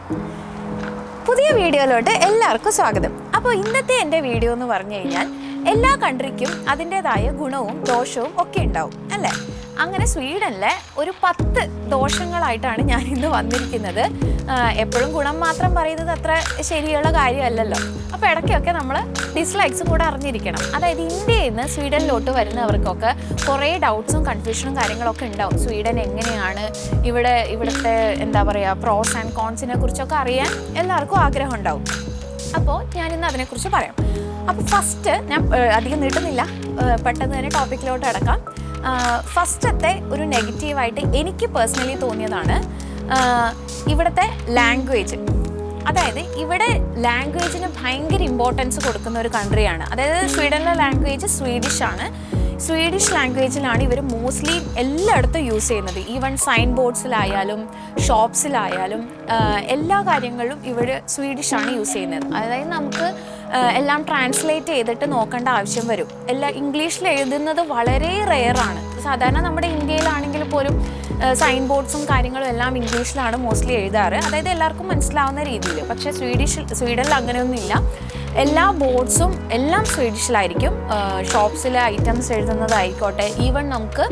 പുതിയ വീഡിയോയിലോട്ട് എല്ലാവർക്കും സ്വാഗതം. അപ്പോൾ ഇന്നത്തെ എൻ്റെ വീഡിയോ എന്ന് പറഞ്ഞു കഴിഞ്ഞാൽ എല്ലാ കൺട്രിക്കും അതിൻ്റേതായ ഗുണവും ദോഷവും ഒക്കെ ഉണ്ടാവും അല്ലേ? അങ്ങനെ സ്വീഡനിലെ ഒരു 10 ദോഷങ്ങളായിട്ടാണ് ഞാൻ ഇന്ന് വന്നിരിക്കുന്നത്. എപ്പോഴും ഗുണം മാത്രം പറയുന്നത് അത്ര ശരിയുള്ള കാര്യമല്ലല്ലോ. അപ്പോൾ ഇടയ്ക്കൊക്കെ നമ്മൾ ഡിസ്ലൈക്സും കൂടെ അറിഞ്ഞിരിക്കണം. അതായത് ഇന്ത്യയിൽ നിന്ന് സ്വീഡനിലോട്ട് വരുന്നവർക്കൊക്കെ കുറേ ഡൗട്ട്സും കൺഫ്യൂഷനും കാര്യങ്ങളൊക്കെ ഉണ്ടാവും. സ്വീഡൻ എങ്ങനെയാണ്, ഇവിടുത്തെ എന്താ പറയുക, പ്രോസ് ആൻഡ് കോൺസിനെ കുറിച്ചൊക്കെ അറിയാൻ എല്ലാവർക്കും ആഗ്രഹം ഉണ്ടാവും. അപ്പോൾ ഞാനിന്ന് അതിനെക്കുറിച്ച് പറയാം. അപ്പോൾ ഫസ്റ്റ് ഞാൻ അധികം നീട്ടുന്നില്ല, പെട്ടെന്ന് തന്നെ ടോപ്പിക്കിലോട്ട് അടക്കാം. ഫസ്റ്റത്തെ ഒരു നെഗറ്റീവായിട്ട് എനിക്ക് പേഴ്സണലി തോന്നിയതാണ് ഇവിടുത്തെ ലാംഗ്വേജ്. അതായത് ഇവിടെ ലാംഗ്വേജിന് ഭയങ്കര ഇമ്പോർട്ടൻസ് കൊടുക്കുന്ന ഒരു കൺട്രിയാണ്. അതായത് സ്വീഡനിലെ ലാംഗ്വേജ് സ്വീഡിഷാണ്. സ്വീഡിഷ് ലാംഗ്വേജിലാണ് ഇവർ മോസ്റ്റ്ലി എല്ലായിടത്തും യൂസ് ചെയ്യുന്നത്. ഈവൻ സൈൻ ബോർഡ്സിലായാലും ഷോപ്സിലായാലും എല്ലാ കാര്യങ്ങളിലും ഇവർ സ്വീഡിഷാണ് യൂസ് ചെയ്യുന്നത്. അതായത് നമുക്ക് എല്ലാം ട്രാൻസ്ലേറ്റ് ചെയ്തിട്ട് നോക്കേണ്ട ആവശ്യം വരും. ഇംഗ്ലീഷിൽ എഴുതുന്നത് വളരെ റെയറാണ്. സാധാരണ നമ്മുടെ ഇന്ത്യയിലാണെങ്കിൽ പോലും സൈൻ ബോർഡ്സും കാര്യങ്ങളും എല്ലാം ഇംഗ്ലീഷിലാണ് മോസ്റ്റ്ലി എഴുതാറ്, അതായത് എല്ലാവർക്കും മനസ്സിലാവുന്ന രീതിയിൽ. പക്ഷേ സ്വീഡനിൽ അങ്ങനെയൊന്നുമില്ല. എല്ലാ ബോർഡ്സും എല്ലാം സ്വീഡിഷിലായിരിക്കും. ഷോപ്സിലെ ഐറ്റംസ് എഴുതുന്നതായിക്കോട്ടെ, ഈവൻ നമുക്ക്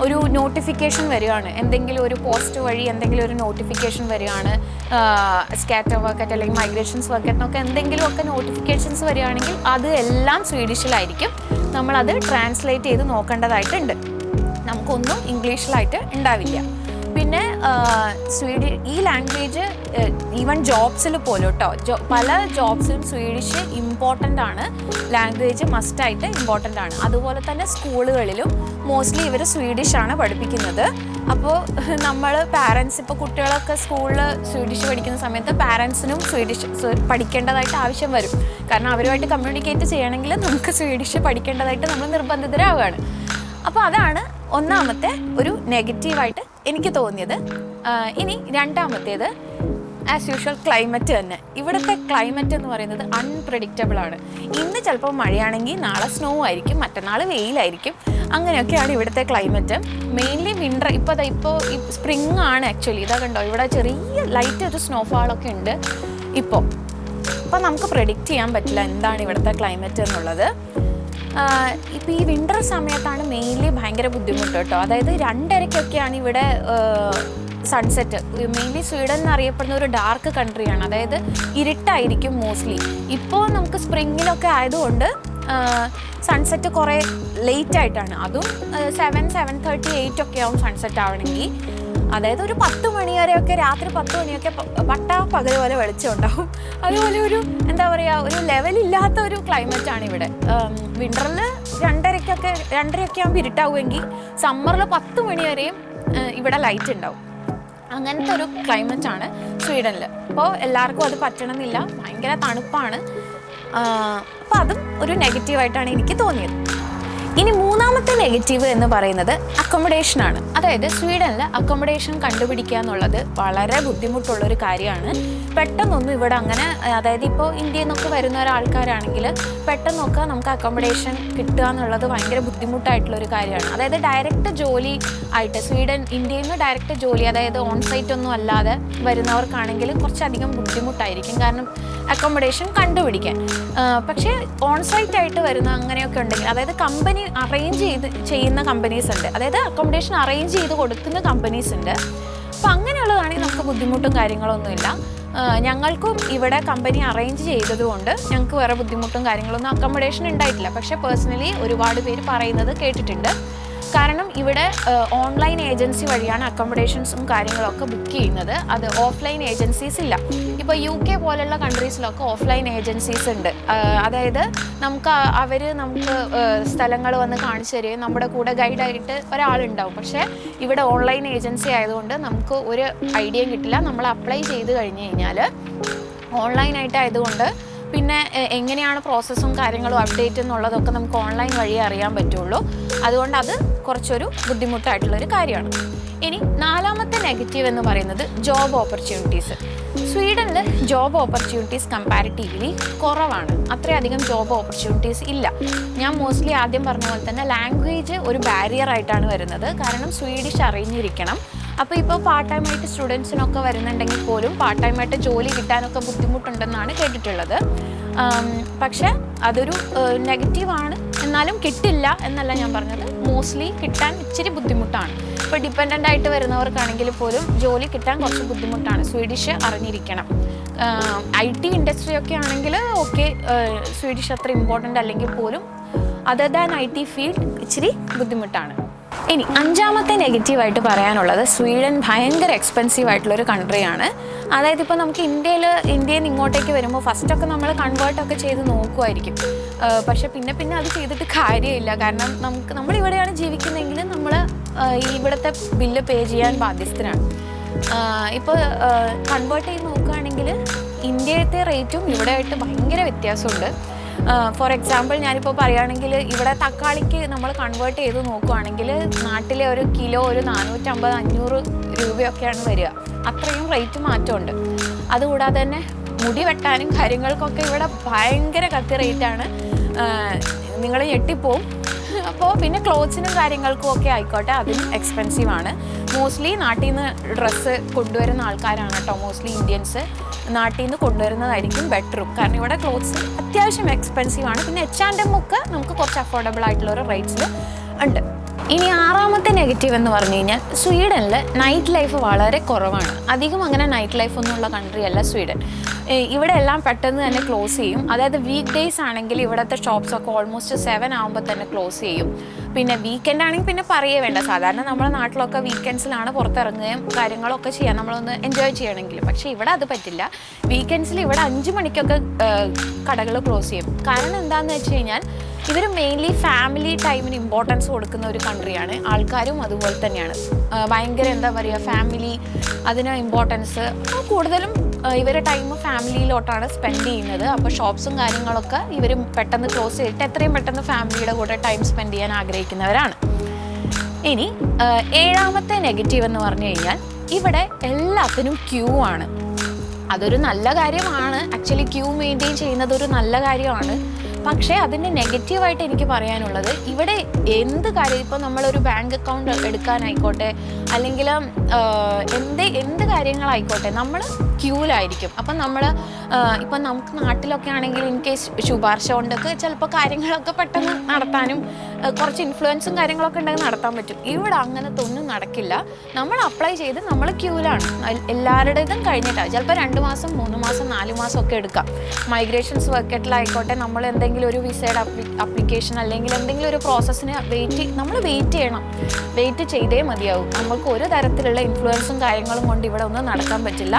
ഒരു നോട്ടിഫിക്കേഷൻ വരികയാണ്, എന്തെങ്കിലും ഒരു പോസ്റ്റ് വഴി എന്തെങ്കിലും ഒരു നോട്ടിഫിക്കേഷൻ വരികയാണ്, സ്കാറ്റർ വർക്കറ്റ് അല്ലെങ്കിൽ മൈഗ്രേഷൻസ് വർക്കറ്റിനൊക്കെ എന്തെങ്കിലുമൊക്കെ നോട്ടിഫിക്കേഷൻസ് വരികയാണെങ്കിൽ അത് എല്ലാം സ്വീഡിഷിലായിരിക്കും. നമ്മളത് ട്രാൻസ്ലേറ്റ് ചെയ്ത് നോക്കേണ്ടതായിട്ടുണ്ട്. നമുക്കൊന്നും ഇംഗ്ലീഷിലായിട്ട് ഉണ്ടാവില്ല. പിന്നെ ഈ ലാംഗ്വേജ് ഈവൻ ജോബ്സിൽ പോലും കേട്ടോ, പല ജോബ്സിലും സ്വീഡിഷ് ഇമ്പോർട്ടൻ്റ് ആണ്. ലാംഗ്വേജ് മസ്റ്റായിട്ട് ഇമ്പോർട്ടൻ്റ് ആണ്. അതുപോലെ തന്നെ സ്കൂളുകളിലും മോസ്റ്റ്ലി ഇവർ സ്വീഡിഷാണ് പഠിപ്പിക്കുന്നത്. അപ്പോൾ നമ്മൾ പാരൻസ്, ഇപ്പോൾ കുട്ടികളൊക്കെ സ്കൂളിൽ സ്വീഡിഷ് പഠിക്കുന്ന സമയത്ത് പാരൻസിനും സ്വീഡിഷ് പഠിക്കേണ്ടതായിട്ട് ആവശ്യം വരും. കാരണം അവരുമായിട്ട് കമ്മ്യൂണിക്കേറ്റ് ചെയ്യണമെങ്കിൽ നമുക്ക് സ്വീഡിഷ് പഠിക്കേണ്ടതായിട്ട് നമ്മൾ നിർബന്ധിതരാവുകയാണ്. അപ്പോൾ അതാണ് ഒന്നാമത്തെ ഒരു നെഗറ്റീവായിട്ട് എനിക്ക് തോന്നിയത്. ഇനി രണ്ടാമത്തേത് ആസ് യൂഷ്വൽ ക്ലൈമറ്റ് തന്നെ. ഇവിടുത്തെ ക്ലൈമറ്റ് എന്ന് പറയുന്നത് അൺപ്രഡിക്റ്റബിൾ ആണ്. ഇന്ന് ചിലപ്പോൾ മഴയാണെങ്കിൽ നാളെ സ്നോ ആയിരിക്കും, മറ്റന്നാൾ വെയിലായിരിക്കും. അങ്ങനെയൊക്കെയാണ് ഇവിടുത്തെ ക്ലൈമറ്റ്. Mainly winter. ഇപ്പോൾ സ്പ്രിങ് ആണ് ആക്ച്വലി. ഇതാ കണ്ടോ, ഇവിടെ ചെറിയ ലൈറ്റ് ഒരു സ്നോഫാളൊക്കെ ഉണ്ട് ഇപ്പോൾ നമുക്ക് പ്രെഡിക്റ്റ് ചെയ്യാൻ പറ്റില്ല എന്താണ് ഇവിടുത്തെ ക്ലൈമറ്റ് എന്നുള്ളത്. ഇപ്പോൾ ഈ വിൻ്റർ സമയത്താണ് മെയിൻലി ഭയങ്കര ബുദ്ധിമുട്ട് കേട്ടോ. അതായത് 2:30-ക്കൊക്കെയാണ് ഇവിടെ സൺസെറ്റ്. മെയിൻലി സ്വീഡൻ എന്നറിയപ്പെടുന്ന ഒരു ഡാർക്ക് കൺട്രിയാണ്. അതായത് ഇരുട്ടായിരിക്കും മോസ്റ്റ്ലി. ഇപ്പോൾ നമുക്ക് സ്പ്രിങ്ങിലൊക്കെ ആയതുകൊണ്ട് സൺസെറ്റ് കുറേ ലേറ്റ് ആയിട്ടാണ്. അതും 7:30, 8 ഒക്കെ ആവും സൺസെറ്റ് ആവണമെങ്കിൽ. അതായത് ഒരു 10 മണി വരെയൊക്കെ, രാത്രി 10 മണിയൊക്കെ പകൽ പോലെ വെളിച്ചം ഉണ്ടാവും. അതുപോലെ ഒരു എന്താ പറയുക, ഒരു ലെവലില്ലാത്ത ഒരു ക്ലൈമറ്റാണ് ഇവിടെ. വിൻ്ററിൽ 2:30-ഒക്കെ ആകുമ്പോൾ ഇരുട്ടാവുമെങ്കിൽ സമ്മറിൽ 10 മണി വരെയും ഇവിടെ ലൈറ്റ് ഉണ്ടാവും. അങ്ങനത്തെ ഒരു ക്ലൈമറ്റാണ് സ്വീഡനിൽ. അപ്പോൾ എല്ലാവർക്കും അത് പറ്റണമെന്നില്ല, ഭയങ്കര തണുപ്പാണ്. അപ്പോൾ അതും ഒരു നെഗറ്റീവായിട്ടാണ് എനിക്ക് തോന്നിയത്. ഇനി മൂന്നാമത്തെ നെഗറ്റീവ് എന്ന് പറയുന്നത് അക്കോമഡേഷനാണ്. അതായത് സ്വീഡനിൽ അക്കോമഡേഷൻ കണ്ടുപിടിക്കുക എന്നുള്ളത് വളരെ ബുദ്ധിമുട്ടുള്ളൊരു കാര്യമാണ്. പെട്ടെന്നൊന്നും ഇവിടെ അങ്ങനെ, അതായത് ഇപ്പോൾ ഇന്ത്യയിൽ നിന്നൊക്കെ വരുന്ന ഒരാൾക്കാരാണെങ്കിൽ പെട്ടെന്നൊക്കെ നമുക്ക് അക്കോമഡേഷൻ കിട്ടുക എന്നുള്ളത് ഭയങ്കര ബുദ്ധിമുട്ടായിട്ടുള്ളൊരു കാര്യമാണ്. അതായത് ഡയറക്റ്റ് ജോലി ആയിട്ട് ഇന്ത്യയിൽ നിന്ന് ഡയറക്റ്റ് ജോലി, അതായത് ഓൺ സൈറ്റ് ഒന്നും അല്ലാതെ വരുന്നവർക്കാണെങ്കിൽ കുറച്ചധികം ബുദ്ധിമുട്ടായിരിക്കും, കാരണം അക്കോമഡേഷൻ കണ്ടുപിടിക്കാൻ. പക്ഷേ ഓൺ സൈറ്റ് ആയിട്ട് വരുന്ന അങ്ങനെയൊക്കെ ഉണ്ടെങ്കിൽ, അതായത് കമ്പനി അറേഞ്ച് ചെയ്യുന്ന കമ്പനീസ് ഉണ്ട്, അതായത് അക്കോമഡേഷൻ അറേഞ്ച് ചെയ്ത് കൊടുക്കുന്ന കമ്പനീസ് ഉണ്ട്. അപ്പോൾ അങ്ങനെയുള്ളതാണെങ്കിൽ നമുക്ക് ബുദ്ധിമുട്ടും കാര്യങ്ങളൊന്നുമില്ല. ഞങ്ങൾക്കും ഇവിടെ കമ്പനി അറേഞ്ച് ചെയ്തതുകൊണ്ട് ഞങ്ങൾക്ക് വേറെ ബുദ്ധിമുട്ടും കാര്യങ്ങളൊന്നും അക്കോമഡേഷൻ ഉണ്ടായിട്ടില്ല. പക്ഷേ പേഴ്സണലി ഒരുപാട് പേര് പറയുന്നത് കേട്ടിട്ടുണ്ട്. കാരണം ഇവിടെ ഓൺലൈൻ ഏജൻസി വഴിയാണ് അക്കോമഡേഷൻസും കാര്യങ്ങളൊക്കെ ബുക്ക് ചെയ്യുന്നത്. അത് ഓഫ്ലൈൻ ഏജൻസീസ് ഇല്ല. ഇപ്പോൾ UK പോലുള്ള കൺട്രീസിലൊക്കെ ഓഫ്ലൈൻ ഏജൻസീസ് ഉണ്ട്. അതായത് നമുക്ക് സ്ഥലങ്ങൾ വന്ന് കാണിച്ചു തരികയും നമ്മുടെ കൂടെ ഗൈഡായിട്ട് ഒരാളുണ്ടാവും. പക്ഷേ ഇവിടെ ഓൺലൈൻ ഏജൻസി ആയതുകൊണ്ട് നമുക്ക് ഒരു ഐഡിയയും കിട്ടില്ല. നമ്മൾ അപ്ലൈ ചെയ്ത് കഴിഞ്ഞ് കഴിഞ്ഞാൽ ഓൺലൈനായിട്ട് ആയതുകൊണ്ട് പിന്നെ എങ്ങനെയാണ് പ്രോസസ്സും കാര്യങ്ങളും അപ്ഡേറ്റ് എന്നുള്ളതൊക്കെ നമുക്ക് ഓൺലൈൻ വഴി അറിയാൻ പറ്റുള്ളൂ. അതുകൊണ്ട് അത് കുറച്ചൊരു ബുദ്ധിമുട്ടായിട്ടുള്ളൊരു കാര്യമാണ്. ഇനി നാലാമത്തെ നെഗറ്റീവ് എന്ന് പറയുന്നത് ജോബ് ഓപ്പർച്യൂണിറ്റീസ്. സ്വീഡനിൽ ജോബ് ഓപ്പർച്യൂണിറ്റീസ് കമ്പാരിറ്റീവ്ലി കുറവാണ്. അത്രയധികം ജോബ് ഓപ്പർച്യൂണിറ്റീസ് ഇല്ല. ഞാൻ മോസ്റ്റ്ലി ആദ്യം പറഞ്ഞ പോലെ തന്നെ ലാംഗ്വേജ് ഒരു ബാരിയർ ആയിട്ടാണ് വരുന്നത്. കാരണം സ്വീഡിഷ് അറിഞ്ഞിരിക്കണം. അപ്പോൾ ഇപ്പോൾ പാർട്ട് ടൈമായിട്ട് സ്റ്റുഡൻസിനൊക്കെ വരുന്നുണ്ടെങ്കിൽ പോലും പാർട്ട് ടൈമായിട്ട് ജോലി കിട്ടാനൊക്കെ ബുദ്ധിമുട്ടുണ്ടെന്നാണ് കേട്ടിട്ടുള്ളത്. പക്ഷേ അതൊരു നെഗറ്റീവാണ്. എന്നാലും കിട്ടില്ല എന്നല്ല ഞാൻ പറഞ്ഞത്, മോസ്റ്റ്ലി കിട്ടാൻ ഇച്ചിരി ബുദ്ധിമുട്ടാണ്. ഇപ്പോൾ ഡിപ്പെൻഡൻ്റ് ആയിട്ട് വരുന്നവർക്കാണെങ്കിൽ പോലും ജോലി കിട്ടാൻ കുറച്ച് ബുദ്ധിമുട്ടാണ്. സ്വീഡിഷ് അറിഞ്ഞിരിക്കണം. IT ഇൻഡസ്ട്രി ഒക്കെ ആണെങ്കിൽ ഓക്കെ, സ്വീഡിഷ് അത്ര ഇമ്പോർട്ടൻ്റ് അല്ലെങ്കിൽ പോലും അതർ ദാൻ IT ഫീൽഡ് ഇച്ചിരി ബുദ്ധിമുട്ടാണ്. ഇനി 5ാമത്തെ നെഗറ്റീവായിട്ട് പറയാനുള്ളത്, സ്വീഡൻ ഭയങ്കര എക്സ്പെൻസീവ് ആയിട്ടുള്ളൊരു കൺട്രിയാണ്. അതായത് ഇപ്പോൾ നമുക്ക് ഇന്ത്യയിൽ നിന്ന് ഇങ്ങോട്ടേക്ക് വരുമ്പോൾ ഫസ്റ്റൊക്കെ നമ്മൾ കൺവേർട്ടൊക്കെ ചെയ്ത് നോക്കുമായിരിക്കും. പക്ഷേ പിന്നെ അത് ചെയ്തിട്ട് കാര്യമില്ല. കാരണം നമ്മളിവിടെയാണ് ജീവിക്കുന്നതെങ്കിൽ നമ്മൾ ഇവിടുത്തെ ബില്ല് പേ ചെയ്യാൻ ബാധ്യസ്ഥരാണ്. ഇപ്പോൾ കൺവേർട്ട് ചെയ്ത് നോക്കുകയാണെങ്കിൽ ഇന്ത്യത്തെ റേറ്റും ഇവിടെ ആയിട്ട് ഭയങ്കര വ്യത്യാസമുണ്ട്. ഫോർ എക്സാമ്പിൾ ഞാനിപ്പോൾ പറയുകയാണെങ്കിൽ ഇവിടെ തക്കാളിക്ക് നമ്മൾ കൺവേർട്ട് ചെയ്ത് നോക്കുകയാണെങ്കിൽ നാട്ടിലെ ഒരു കിലോ ഒരു 450-500 രൂപയൊക്കെയാണ് വരിക. അത്രയും റേറ്റ് മാറ്റമുണ്ട്. അതുകൂടാതെ തന്നെ മുടി വെട്ടാനും കാര്യങ്ങൾക്കൊക്കെ ഇവിടെ ഭയങ്കര കത്തി റേറ്റാണ്. നിങ്ങൾ ഞെട്ടിപ്പോവും. അപ്പോൾ പിന്നെ ക്ലോത്ത്സിനും കാര്യങ്ങൾക്കും ഒക്കെ ആയിക്കോട്ടെ, അതും എക്സ്പെൻസീവാണ്. മോസ്റ്റ്ലി നാട്ടിൽ നിന്ന് ഡ്രസ്സ് കൊണ്ടുവരുന്ന ആൾക്കാരാണ് കേട്ടോ. മോസ്റ്റ്ലി ഇന്ത്യൻസ് നാട്ടിൽ നിന്ന് കൊണ്ടുവരുന്നതായിരിക്കും ബെറ്ററും. കാരണം ഇവിടെ ക്ലോത്ത്സ് അത്യാവശ്യം എക്സ്പെൻസീവാണ്. പിന്നെ H&M ഒക്കെ നമുക്ക് കുറച്ച് അഫോർഡബിൾ ആയിട്ടുള്ള ഒരു റേറ്റ്സിൽ ഉണ്ട്. ഇനി 6ാമത്തെ നെഗറ്റീവ് എന്ന് പറഞ്ഞു കഴിഞ്ഞാൽ, സ്വീഡനിൽ നൈറ്റ് ലൈഫ് വളരെ കുറവാണ്. അധികം അങ്ങനെ നൈറ്റ് ലൈഫ് ഒന്നുമുള്ള കൺട്രി അല്ല സ്വീഡൻ. ഇവിടെ എല്ലാം പെട്ടെന്ന് തന്നെ ക്ലോസ് ചെയ്യും. അതായത് വീക്ക് ഡേയ്സ് ആണെങ്കിൽ ഇവിടുത്തെ ഷോപ്സൊക്കെ ഓൾമോസ്റ്റ് 7 ആകുമ്പോൾ തന്നെ ക്ലോസ് ചെയ്യും. പിന്നെ വീക്കെൻഡ് ആണെങ്കിൽ പിന്നെ പറയേ വേണ്ട. സാധാരണ നമ്മുടെ നാട്ടിലൊക്കെ വീക്കെൻഡ്സിലാണ് പുറത്തിറങ്ങുകയും കാര്യങ്ങളൊക്കെ ചെയ്യാൻ നമ്മളൊന്ന് എൻജോയ് ചെയ്യണമെങ്കിൽ. പക്ഷേ ഇവിടെ അത് പറ്റില്ല. വീക്കെൻഡ്സിൽ ഇവിടെ 5 മണിക്കൊക്കെ കടകൾ ക്ലോസ് ചെയ്യും. കാരണം എന്താണെന്ന് വെച്ച് കഴിഞ്ഞാൽ ഇവർ മെയിൻലി ഫാമിലി ടൈമിന് ഇമ്പോർട്ടൻസ് കൊടുക്കുന്ന ഒരു കൺട്രിയാണ്. ആൾക്കാരും അതുപോലെ തന്നെയാണ്. ഭയങ്കര എന്താ പറയുക, ഫാമിലി അതിന് ഇമ്പോർട്ടൻസ് കൂടുതലും ഇവരുടെ ടൈം ഫാമിലിയിലോട്ടാണ് സ്പെൻഡ് ചെയ്യുന്നത്. അപ്പോൾ ഷോപ്സും കാര്യങ്ങളൊക്കെ ഇവർ പെട്ടെന്ന് ക്ലോസ് ചെയ്തിട്ട് എത്രയും പെട്ടെന്ന് ഫാമിലിയുടെ കൂടെ ടൈം സ്പെൻഡ് ചെയ്യാൻ ആഗ്രഹിക്കുന്നവരാണ്. ഇനി 7ാമത്തെ നെഗറ്റീവ് എന്ന് പറഞ്ഞു കഴിഞ്ഞാൽ, ഇവിടെ എല്ലാത്തിനും ക്യൂ ആണ്. അതൊരു നല്ല കാര്യമാണ്. ആക്ച്വലി ക്യൂ മെയിൻറ്റെയിൻ ചെയ്യുന്നത് ഒരു നല്ല കാര്യമാണ്. പക്ഷേ അതിൻ്റെ നെഗറ്റീവായിട്ട് എനിക്ക് പറയാനുള്ളത്, ഇവിടെ എന്ത് കാര്യം, ഇപ്പോൾ നമ്മളൊരു ബാങ്ക് അക്കൗണ്ട് എടുക്കാനായിക്കോട്ടെ അല്ലെങ്കിൽ എന്ത് കാര്യങ്ങളായിക്കോട്ടെ നമ്മൾ ക്യൂവിലായിരിക്കും. അപ്പം ഇപ്പം നമുക്ക് നാട്ടിലൊക്കെ ആണെങ്കിൽ ഇൻ കേസ് ശുപാർശ കൊണ്ടൊക്കെ ചിലപ്പോൾ കാര്യങ്ങളൊക്കെ പെട്ടെന്ന് നടത്താനും കുറച്ച് ഇൻഫ്ലുവൻസും കാര്യങ്ങളൊക്കെ ഉണ്ടെങ്കിൽ നടത്താൻ പറ്റും. ഇവിടെ അങ്ങനത്തെ ഒന്നും നടക്കില്ല. നമ്മൾ അപ്ലൈ ചെയ്ത് നമ്മൾ ക്യൂവിലാണ്. എല്ലാവരുടേതും കഴിഞ്ഞിട്ടാണ്. ചിലപ്പോൾ 2 മാസം 3 മാസം 4 മാസം ഒക്കെ എടുക്കാം. മൈഗ്രേഷൻസ് വർക്കറ്റിലായിക്കോട്ടെ, നമ്മൾ എന്തെങ്കിലും ഒരു വിസയുടെ അപ്ലിക്കേഷൻ അല്ലെങ്കിൽ എന്തെങ്കിലും ഒരു പ്രോസസ്സിന് നമ്മൾ വെയിറ്റ് ചെയ്യണം. വെയിറ്റ് ചെയ്തേ മതിയാവും. നമുക്ക് ഒരു തരത്തിലുള്ള ഇൻഫ്ലുവൻസും കാര്യങ്ങളും കൊണ്ട് ഇവിടെ ഒന്നും നടക്കാൻ പറ്റില്ല.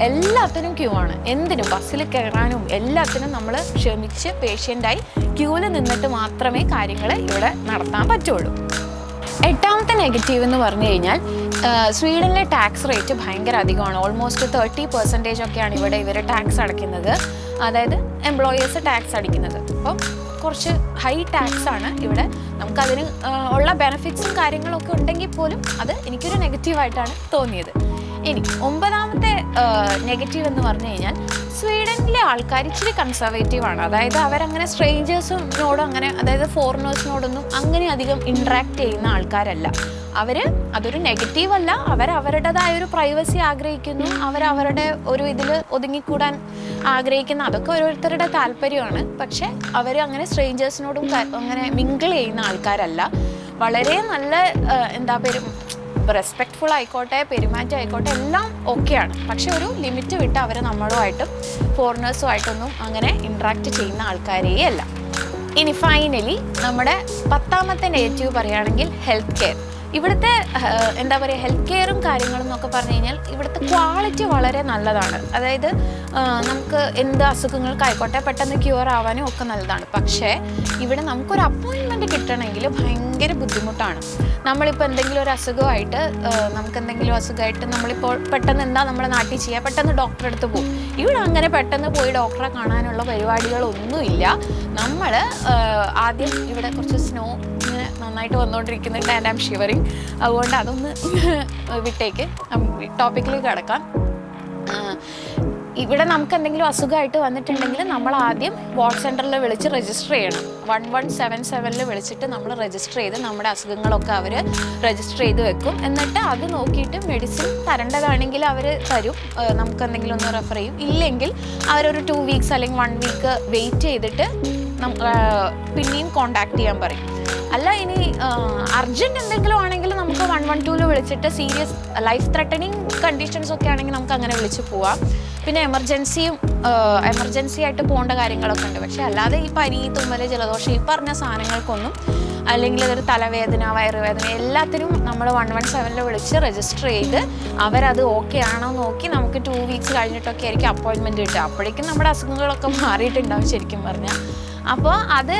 എല്ലാത്തിനും ക്യൂ ആണ്. എന്തിനും ബസ്സിൽ കയറാനും എല്ലാത്തിനും നമ്മൾ ക്ഷമിച്ച് പേഷ്യൻ്റായി ക്യൂവിൽ നിന്നിട്ട് മാത്രമേ കാര്യങ്ങൾ ഇവിടെ നടത്താൻ പറ്റുള്ളൂ. 8ാമത്തെ നെഗറ്റീവ് എന്ന് പറഞ്ഞു കഴിഞ്ഞാൽ, സ്വീഡനിലെ ടാക്സ് റേറ്റ് ഭയങ്കര അധികമാണ്. ഓൾമോസ്റ്റ് 30% ഒക്കെയാണ് ഇവിടെ ഇവർ ടാക്സ് അടയ്ക്കുന്നത്. അതായത് എംപ്ലോയേഴ്സ് ടാക്സ് അടിക്കുന്നത്. അപ്പം കുറച്ച് ഹൈ ടാക്സ് ആണ് ഇവിടെ. നമുക്കതിന് ഉള്ള ബെനിഫിറ്റ്സും കാര്യങ്ങളൊക്കെ ഉണ്ടെങ്കിൽ പോലും അത് എനിക്കൊരു നെഗറ്റീവായിട്ടാണ് തോന്നിയത്. ഇനി 9ാമത്തെ നെഗറ്റീവ് എന്ന് പറഞ്ഞു കഴിഞ്ഞാൽ, സ്വീഡനിലെ ആൾക്കാർ ഇച്ചിരി കൺസർവേറ്റീവാണ്. അതായത് അവരങ്ങനെ സ്ട്രേഞ്ചേഴ്സിനോടും അങ്ങനെ, അതായത് ഫോറിനേഴ്സിനോടൊന്നും അങ്ങനെ അധികം ഇൻട്രാക്ട് ചെയ്യുന്ന ആൾക്കാരല്ല. അതൊരു നെഗറ്റീവല്ല. അവരുടേതായൊരു പ്രൈവസി ആഗ്രഹിക്കുന്നു. അവരുടെ ഒരു ഇതിൽ ഒതുങ്ങിക്കൂടാൻ ആഗ്രഹിക്കുന്ന, അതൊക്കെ ഓരോരുത്തരുടെ താല്പര്യമാണ്. പക്ഷേ അവർ അങ്ങനെ സ്ട്രേഞ്ചേഴ്സിനോടും അങ്ങനെ മിങ്കിൾ ചെയ്യുന്ന ആൾക്കാരല്ല. വളരെ നല്ല റെസ്പെക്റ്റ്ഫുൾ ആയിക്കോട്ടെ, പെരുമാറ്റം ആയിക്കോട്ടെ, എല്ലാം ഓക്കെയാണ്. പക്ഷെ ഒരു ലിമിറ്റ് വിട്ട് അവർ നമ്മളുമായിട്ടും ഫോറിനേഴ്സുമായിട്ടൊന്നും അങ്ങനെ ഇൻട്രാക്ട് ചെയ്യുന്ന ആൾക്കാരേ അല്ല. ഇനി ഫൈനലി നമ്മുടെ 10ാമത്തെ നെഗറ്റീവ് പറയുകയാണെങ്കിൽ, ഹെൽത്ത് കെയർ. ഇവിടുത്തെ ഹെൽത്ത് കെയറും കാര്യങ്ങളും എന്നൊക്കെ പറഞ്ഞു കഴിഞ്ഞാൽ ഇവിടുത്തെ ക്വാളിറ്റി വളരെ നല്ലതാണ്. അതായത് നമുക്ക് എന്ത് അസുഖങ്ങൾക്കായിക്കോട്ടെ പെട്ടെന്ന് ക്യൂർ ആവാനും ഒക്കെ നല്ലതാണ്. പക്ഷേ ഇവിടെ നമുക്കൊരു അപ്പോയിൻമെൻറ്റ് കിട്ടണമെങ്കിൽ ഭയങ്കര ബുദ്ധിമുട്ടാണ്. നമ്മളിപ്പോൾ എന്തെങ്കിലും ഒരു അസുഖമായിട്ട് നമ്മളിപ്പോൾ പെട്ടെന്ന് നമ്മുടെ നാട്ടിൽ ചെയ്യുക, പെട്ടെന്ന് ഡോക്ടറെ അടുത്ത് പോകും. ഇവിടെ അങ്ങനെ പെട്ടെന്ന് പോയി ഡോക്ടറെ കാണാനുള്ള പരിപാടികളൊന്നുമില്ല. നമ്മൾ ആദ്യം ഇവിടെ കുറച്ച് സ്നോ ഇങ്ങനെ നന്നായിട്ട് വന്നുകൊണ്ടിരിക്കുന്നുണ്ട്. And I am shivering. അതുകൊണ്ട് അതൊന്ന് വിട്ടേക്ക്, ടോപ്പിക്കിലേക്ക് കടക്കാം. ഇവിടെ നമുക്ക് എന്തെങ്കിലും അസുഖമായിട്ട് വന്നിട്ടുണ്ടെങ്കിൽ നമ്മൾ ആദ്യം വാർഡ് സെൻറ്ററിൽ വിളിച്ച് രജിസ്റ്റർ ചെയ്യണം. 1177 വിളിച്ചിട്ട് നമ്മൾ രജിസ്റ്റർ ചെയ്ത് നമ്മുടെ അസുഖങ്ങളൊക്കെ അവർ രജിസ്റ്റർ ചെയ്ത് വെക്കും. എന്നിട്ട് അത് നോക്കിയിട്ട് മെഡിസിൻ തരേണ്ടതാണെങ്കിൽ അവർ തരും, നമുക്ക് എന്തെങ്കിലും ഒന്ന് റെഫർ ചെയ്യും. ഇല്ലെങ്കിൽ അവരൊരു 2 വീക്സ് അല്ലെങ്കിൽ 1 വീക്ക് വെയിറ്റ് ചെയ്തിട്ട് പിന്നെയും കോണ്ടാക്ട് ചെയ്യാൻ പറയും. അല്ല ഇനി അർജൻറ്റ് എന്തെങ്കിലും ആണെങ്കിൽ നമുക്ക് 112 വിളിച്ചിട്ട് സീരിയസ് ലൈഫ് ത്രെട്ടനിങ് കണ്ടീഷൻസ് ഒക്കെ ആണെങ്കിൽ നമുക്ക് അങ്ങനെ വിളിച്ച് പോവാം. പിന്നെ എമർജൻസി ആയിട്ട് പോകേണ്ട കാര്യങ്ങളൊക്കെ ഉണ്ട്. പക്ഷെ അല്ലാതെ ഈ പനി, തുമ്മൽ, ജലദോഷം ഈ പറഞ്ഞ സാധനങ്ങൾക്കൊന്നും, അല്ലെങ്കിൽ ഇതൊരു തലവേദന, വയറുവേദന, എല്ലാത്തിനും നമ്മൾ 117 വിളിച്ച് രജിസ്റ്റർ ചെയ്ത് അവരത് ഓക്കെ ആണോ നോക്കി നമുക്ക് 2 വീക്സ് കഴിഞ്ഞിട്ടൊക്കെ ആയിരിക്കും അപ്പോയിൻമെൻറ്റ് കിട്ടുക. അപ്പോഴേക്കും നമ്മുടെ അസുഖങ്ങളൊക്കെ മാറിയിട്ടുണ്ടാവും ശരിക്കും പറഞ്ഞാൽ. അപ്പോൾ അത്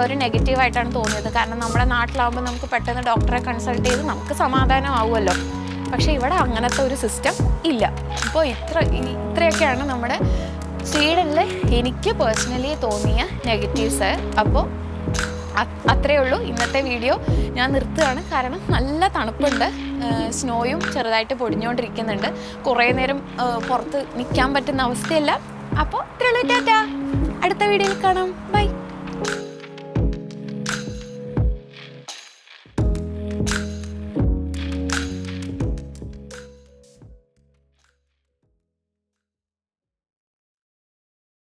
ഒരു നെഗറ്റീവായിട്ടാണ് തോന്നിയത്. കാരണം നമ്മുടെ നാട്ടിലാവുമ്പോൾ നമുക്ക് പെട്ടെന്ന് ഡോക്ടറെ കൺസൾട്ട് ചെയ്ത് നമുക്ക് സമാധാനമാവുമല്ലോ. പക്ഷേ ഇവിടെ അങ്ങനത്തെ ഒരു സിസ്റ്റം ഇല്ല. അപ്പോൾ ഇത്രയൊക്കെയാണ് നമ്മുടെ സ്വീഡനിൽ എനിക്ക് പേഴ്സണലി തോന്നിയ നെഗറ്റീവ്സ്. അപ്പോൾ അത്രയേ ഉള്ളൂ ഇന്നത്തെ വീഡിയോ. ഞാൻ നിർത്തുകയാണ്, കാരണം നല്ല തണുപ്പുണ്ട്, സ്നോയും ചെറുതായിട്ട് പൊടിഞ്ഞുകൊണ്ടിരിക്കുന്നുണ്ട്. കുറേ നേരം പുറത്ത് നിൽക്കാൻ പറ്റുന്ന അവസ്ഥയല്ല. അപ്പോൾ ഇത്രയേ ഉള്ളൂ. ടാറ്റാ, അടുത്ത വീഡിയോയിൽ കാണാം. ബൈ.